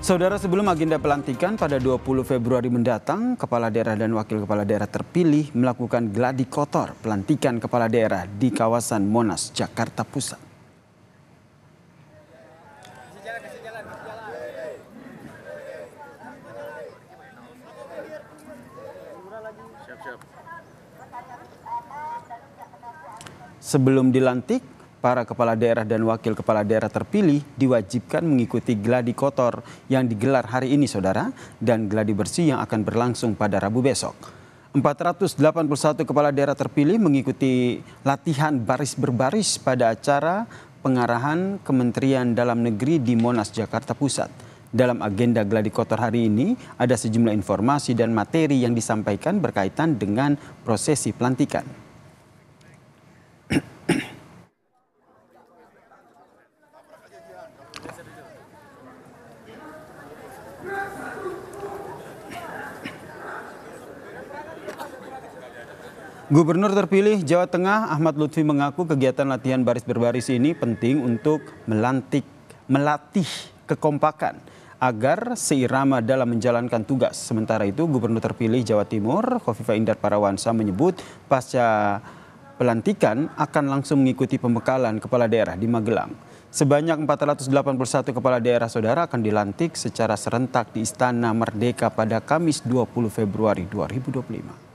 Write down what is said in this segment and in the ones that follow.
Saudara, sebelum agenda pelantikan pada 20 Februari mendatang, Kepala Daerah dan Wakil Kepala Daerah terpilih melakukan gladi kotor pelantikan Kepala Daerah di kawasan Monas, Jakarta Pusat. Sebelum dilantik, para kepala daerah dan wakil kepala daerah terpilih diwajibkan mengikuti gladi kotor yang digelar hari ini, saudara, dan gladi bersih yang akan berlangsung pada Rabu besok. 481 kepala daerah terpilih mengikuti latihan baris berbaris pada acara pengarahan Kementerian Dalam Negeri di Monas, Jakarta Pusat. Dalam agenda gladi kotor hari ini ada sejumlah informasi dan materi yang disampaikan berkaitan dengan prosesi pelantikan. Gubernur terpilih Jawa Tengah Ahmad Lutfi mengaku kegiatan latihan baris berbaris ini penting untuk melatih kekompakan agar seirama dalam menjalankan tugas. Sementara itu, Gubernur terpilih Jawa Timur Khofifah Indar Parawansa menyebut pasca pelantikan akan langsung mengikuti pembekalan kepala daerah di Magelang. Sebanyak 481 kepala daerah, saudara, akan dilantik secara serentak di Istana Merdeka pada Kamis 20 Februari 2025.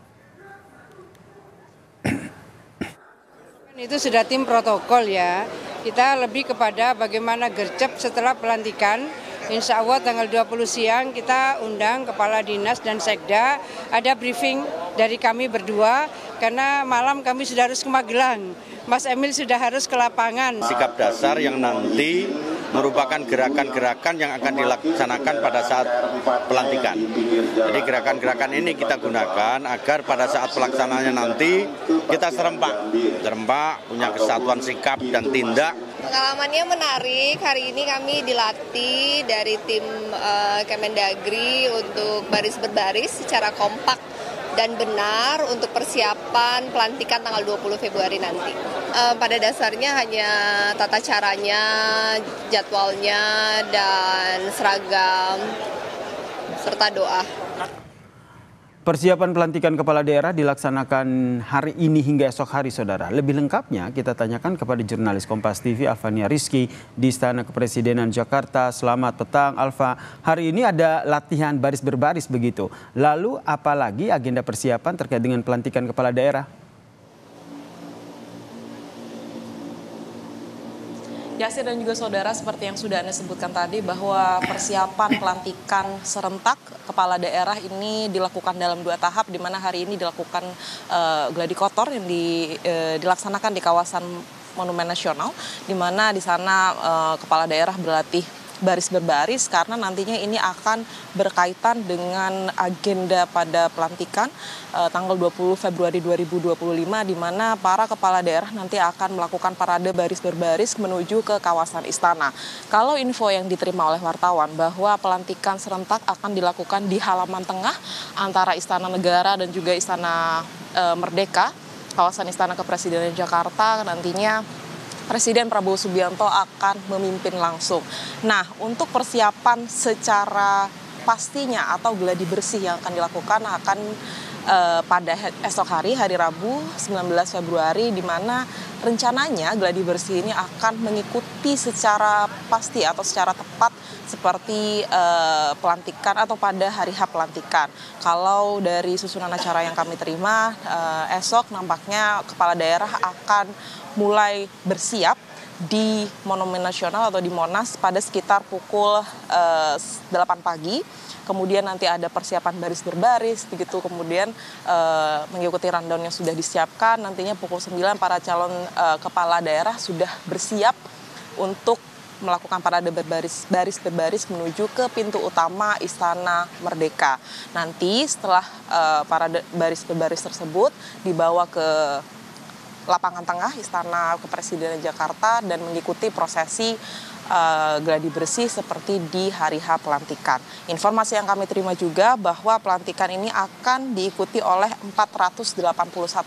Itu sudah tim protokol ya. Kita lebih kepada bagaimana gercep setelah pelantikan. Insya Allah tanggal 20 siang kita undang Kepala Dinas dan Sekda. Ada briefing dari kami berdua karena malam kami sudah harus ke Magelang. Mas Emil sudah harus ke lapangan. Sikap dasar yang nanti merupakan gerakan-gerakan yang akan dilaksanakan pada saat pelantikan. Jadi gerakan-gerakan ini kita gunakan agar pada saat pelaksanaannya nanti kita serempak, punya kesatuan sikap dan tindak. Pengalamannya menarik. Hari ini kami dilatih dari tim Kemendagri untuk baris berbaris secara kompak dan benar untuk persiapan pelantikan tanggal 20 Februari nanti. Pada dasarnya hanya tata caranya, jadwalnya, dan seragam, serta doa. Persiapan pelantikan kepala daerah dilaksanakan hari ini hingga esok hari, saudara. Lebih lengkapnya kita tanyakan kepada jurnalis Kompas TV Alfania Rizky di Istana Kepresidenan Jakarta. Selamat petang, Alfa. Hari ini ada latihan baris berbaris begitu. Lalu apalagi agenda persiapan terkait dengan pelantikan kepala daerah? Yasir dan juga saudara, seperti yang sudah Anda sebutkan tadi bahwa persiapan pelantikan serentak kepala daerah ini dilakukan dalam 2 tahap, di mana hari ini dilakukan gladi kotor yang dilaksanakan di kawasan Monumen Nasional, di mana di sana kepala daerah berlatih baris berbaris karena nantinya ini akan berkaitan dengan agenda pada pelantikan tanggal 20 Februari 2025, di mana para kepala daerah nanti akan melakukan parade baris berbaris menuju ke kawasan istana. Kalau info yang diterima oleh wartawan bahwa pelantikan serentak akan dilakukan di halaman tengah antara Istana Negara dan juga Istana Merdeka, kawasan Istana Kepresidenan Jakarta, nantinya Presiden Prabowo Subianto akan memimpin langsung. Nah, untuk persiapan secara pastinya atau gladi bersih yang akan dilakukan akan pada esok hari, hari Rabu 19 Februari, di mana rencananya gladi bersih ini akan mengikuti secara pasti atau secara tepat seperti pelantikan atau pada hari H pelantikan. Kalau dari susunan acara yang kami terima, esok nampaknya kepala daerah akan mulai bersiap di Monumen Nasional atau di Monas pada sekitar pukul 8 pagi. Kemudian nanti ada persiapan baris berbaris, begitu, kemudian mengikuti rundown yang sudah disiapkan. Nantinya pukul 9 para calon kepala daerah sudah bersiap untuk melakukan parade baris berbaris menuju ke pintu utama Istana Merdeka. Nanti setelah parade baris berbaris tersebut dibawa ke lapangan tengah Istana Kepresidenan Jakarta dan mengikuti prosesi gladi bersih seperti di hari H pelantikan. Informasi yang kami terima juga bahwa pelantikan ini akan diikuti oleh 481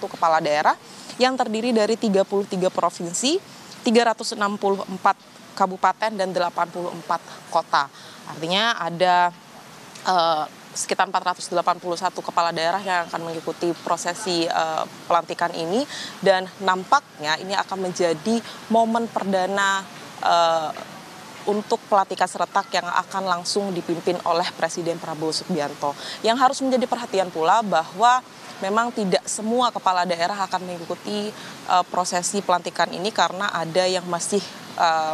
kepala daerah yang terdiri dari 33 provinsi, 364 kabupaten dan 84 kota. Artinya ada sekitar 481 kepala daerah yang akan mengikuti prosesi pelantikan ini, dan nampaknya ini akan menjadi momen perdana untuk pelantikan serentak yang akan langsung dipimpin oleh Presiden Prabowo Subianto. Yang harus menjadi perhatian pula bahwa memang tidak semua kepala daerah akan mengikuti prosesi pelantikan ini karena ada yang masih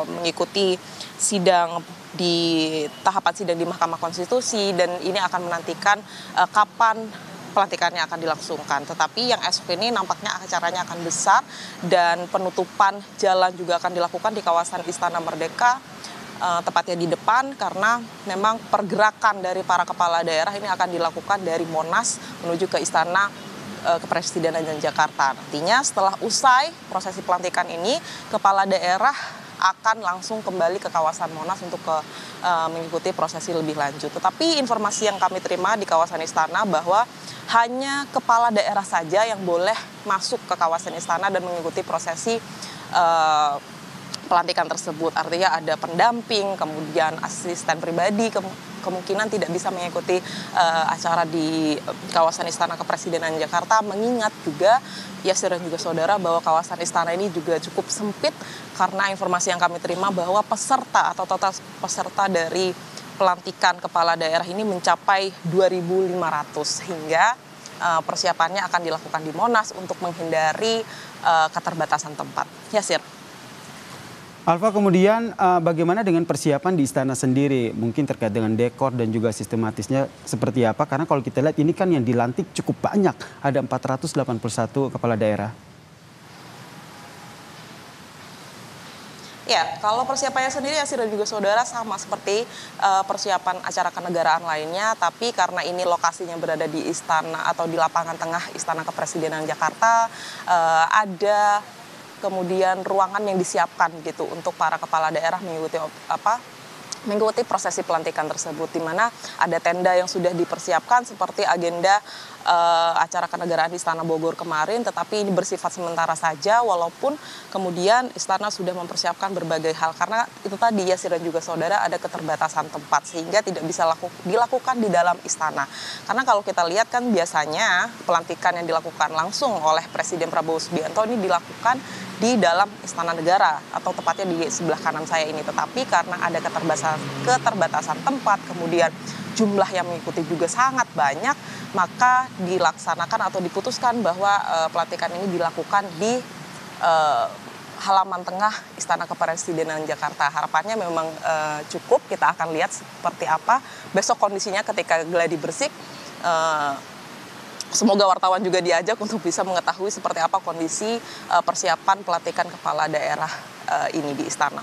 mengikuti sidang di tahapan sidang di Mahkamah Konstitusi, dan ini akan menantikan kapan pelantikannya akan dilangsungkan. Tetapi yang esok ini nampaknya acaranya akan besar dan penutupan jalan juga akan dilakukan di kawasan Istana Merdeka, tepatnya di depan, karena memang pergerakan dari para kepala daerah ini akan dilakukan dari Monas menuju ke Istana Kepresidenan Jakarta. Artinya setelah usai prosesi pelantikan ini, kepala daerah akan langsung kembali ke kawasan Monas untuk mengikuti prosesi lebih lanjut. Tetapi informasi yang kami terima di kawasan Istana bahwa hanya kepala daerah saja yang boleh masuk ke kawasan Istana dan mengikuti prosesi pelantikan tersebut. Artinya ada pendamping, kemudian asisten pribadi, kemungkinan tidak bisa mengikuti acara di kawasan Istana Kepresidenan Jakarta, mengingat juga Yasir dan juga saudara bahwa kawasan istana ini juga cukup sempit karena informasi yang kami terima bahwa peserta atau total peserta dari pelantikan kepala daerah ini mencapai 2.500, hingga persiapannya akan dilakukan di Monas untuk menghindari keterbatasan tempat. Yasir. Alfa, kemudian bagaimana dengan persiapan di istana sendiri? Mungkin terkait dengan dekor dan juga sistematisnya seperti apa? Karena kalau kita lihat ini kan yang dilantik cukup banyak, ada 481 kepala daerah. Ya, kalau persiapannya sendiri Yasir dan juga saudara sama seperti persiapan acara kenegaraan lainnya, tapi karena ini lokasinya berada di istana atau di lapangan tengah Istana Kepresidenan Jakarta, ada kemudian ruangan yang disiapkan gitu untuk para kepala daerah mengikuti prosesi pelantikan tersebut, di mana ada tenda yang sudah dipersiapkan seperti agenda acara kenegaraan di Istana Bogor kemarin, tetapi ini bersifat sementara saja, walaupun kemudian istana sudah mempersiapkan berbagai hal karena itu tadi Yasir dan juga saudara ada keterbatasan tempat sehingga tidak bisa dilakukan di dalam istana. Karena kalau kita lihat kan biasanya pelantikan yang dilakukan langsung oleh Presiden Prabowo Subianto ini dilakukan di dalam Istana Negara atau tepatnya di sebelah kanan saya ini, tetapi karena ada keterbatasan tempat, kemudian jumlah yang mengikuti juga sangat banyak, maka dilaksanakan atau diputuskan bahwa pelantikan ini dilakukan di halaman tengah Istana Kepresidenan Jakarta. Harapannya memang cukup, kita akan lihat seperti apa besok kondisinya ketika gladi bersih. Semoga wartawan juga diajak untuk bisa mengetahui seperti apa kondisi persiapan pelantikan kepala daerah ini di istana.